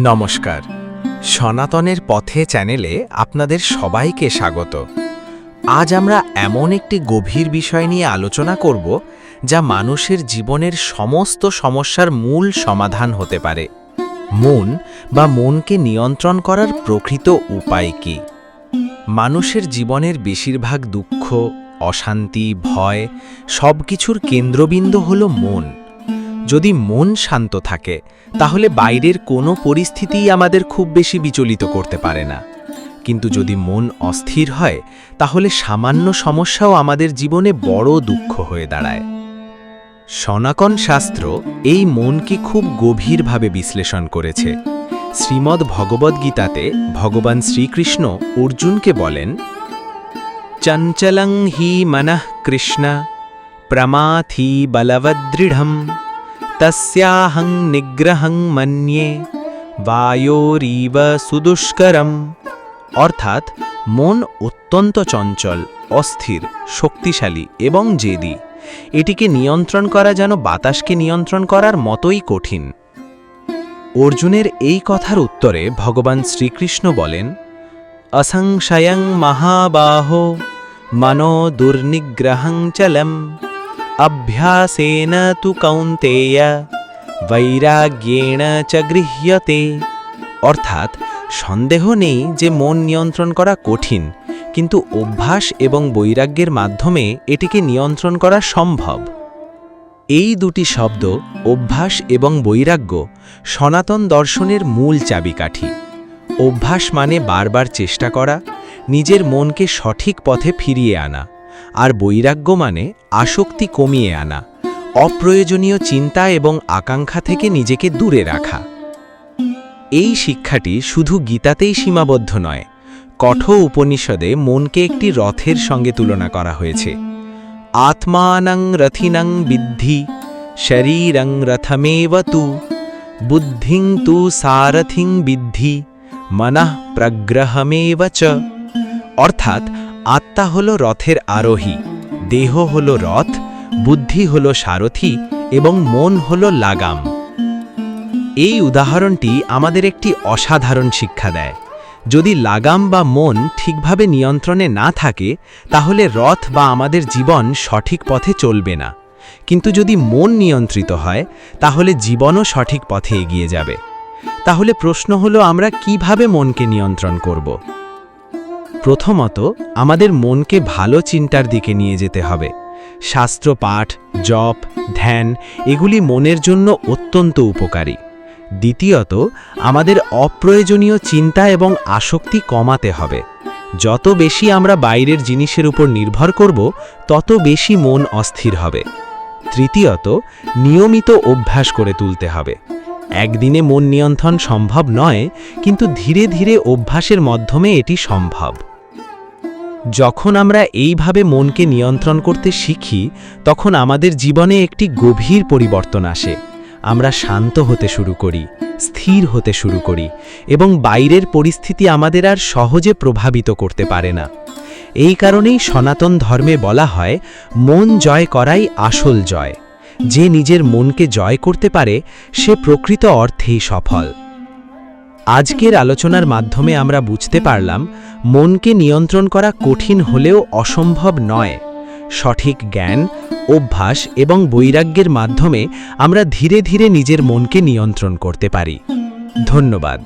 নমস্কার, সনাতনের পথে চ্যানেলে আপনাদের সবাইকে স্বাগত। আজ আমরা এমন একটি গভীর বিষয় নিয়ে আলোচনা করব যা মানুষের জীবনের সমস্ত সমস্যার মূল সমাধান হতে পারে। মন বা মনকে নিয়ন্ত্রণ করার প্রকৃত উপায় কী? মানুষের জীবনের বেশিরভাগ দুঃখ, অশান্তি, ভয় সবকিছুর কেন্দ্রবিন্দু হল মন। যদি মন শান্ত থাকে তাহলে বাইরের কোনো পরিস্থিতিই আমাদের খুব বেশি বিচলিত করতে পারে না। কিন্তু যদি মন অস্থির হয় তাহলে সামান্য সমস্যাও আমাদের জীবনে বড় দুঃখ হয়ে দাঁড়ায়। সনাতন শাস্ত্র এই মনকে খুব গভীরভাবে বিশ্লেষণ করেছে। শ্রীমদ্ ভগবদ্গীতাতে ভগবান শ্রীকৃষ্ণ অর্জুনকে বলেন, চঞ্চলং হি মনঃ কৃষ্ণ প্রমাথি বলবদৃঢ়ম তস্যাহং নিগ্রহং মন্যে বায়োরিব সুদুষ্করম। অর্থাৎ মন অত্যন্ত চঞ্চল, অস্থির, শক্তিশালী এবং জেদি। এটিকে নিয়ন্ত্রণ করা যেন বাতাসকে নিয়ন্ত্রণ করার মতোই কঠিন। অর্জুনের এই কথার উত্তরে ভগবান শ্রীকৃষ্ণ বলেন, অসংশয়ং মহাবাহো মনো দুর্নিগ্রহং চলম অভ্যাসেন তু কৌন্তেয় বৈরাগ্যেণ চ গৃহ্যতে। অর্থাৎ সন্দেহ নেই যে মন নিয়ন্ত্রণ করা কঠিন, কিন্তু অভ্যাস এবং বৈরাগ্যের মাধ্যমে এটিকে নিয়ন্ত্রণ করা সম্ভব। এই দুটি শব্দ, অভ্যাস এবং বৈরাগ্য, সনাতন দর্শনের মূল চাবিকাঠি। অভ্যাস মানে বারবার চেষ্টা করা, নিজের মনকে সঠিক পথে ফিরিয়ে আনা, আর বৈরাগ্য মানে আসক্তি কমিয়ে আনা, অপ্রয়োজনীয় চিন্তা এবং আকাঙ্ক্ষা থেকে নিজেকে দূরে রাখা। এই শিক্ষাটি শুধু গীতাতেই সীমাবদ্ধ নয়। কঠোর উপনিষদে মনকে একটি রথের সঙ্গে তুলনা করা হয়েছে। আত্মানং রথিনং বিদ্ধি শরীরং রথমেব তু বুদ্ধিং তু সারথিং বিদ্ধি মনঃ প্রগ্রহমেব চ। অর্থাৎ আত্মা হল রথের আরোহী, দেহ হল রথ, বুদ্ধি হল সারথি এবং মন হল লাগাম। এই উদাহরণটি আমাদের একটি অসাধারণ শিক্ষা দেয়। যদি লাগাম বা মন ঠিকভাবে নিয়ন্ত্রণে না থাকে তাহলে রথ বা আমাদের জীবন সঠিক পথে চলবে না। কিন্তু যদি মন নিয়ন্ত্রিত হয় তাহলে জীবনও সঠিক পথে এগিয়ে যাবে। তাহলে প্রশ্ন হলো, আমরা কিভাবে মনকে নিয়ন্ত্রণ করব? প্রথমত, আমাদের মনকে ভালো চিন্তার দিকে নিয়ে যেতে হবে। শাস্ত্র পাঠ, জপ, ধ্যান এগুলি মনের জন্য অত্যন্ত উপকারী। দ্বিতীয়ত, আমাদের অপ্রয়োজনীয় চিন্তা এবং আসক্তি কমাতে হবে। যত বেশি আমরা বাইরের জিনিসের উপর নির্ভর করব তত বেশি মন অস্থির হবে। তৃতীয়ত, নিয়মিত অভ্যাস করে তুলতে হবে। একদিনে মন নিয়ন্ত্রণ সম্ভব নয়, কিন্তু ধীরে ধীরে অভ্যাসের মাধ্যমে এটি সম্ভব। যখন আমরা এইভাবে মনকে নিয়ন্ত্রণ করতে শিখি তখন আমাদের জীবনে একটি গভীর পরিবর্তন আসে। আমরা শান্ত হতে শুরু করি, স্থির হতে শুরু করি এবং বাইরের পরিস্থিতি আমাদের আর সহজে প্রভাবিত করতে পারে না। এই কারণেই সনাতন ধর্মে বলা হয়, মন জয় করাই আসল জয়। যে নিজের মনকে জয় করতে পারে সে প্রকৃত অর্থেই সফল। আজকের আলোচনার মাধ্যমে আমরা বুঝতে পারলাম, মনকে নিয়ন্ত্রণ করা কঠিন হলেও অসম্ভব নয়। সঠিক জ্ঞান, অভ্যাস এবং বৈরাগ্যের মাধ্যমে আমরা ধীরে ধীরে নিজের মনকে নিয়ন্ত্রণ করতে পারি। ধন্যবাদ।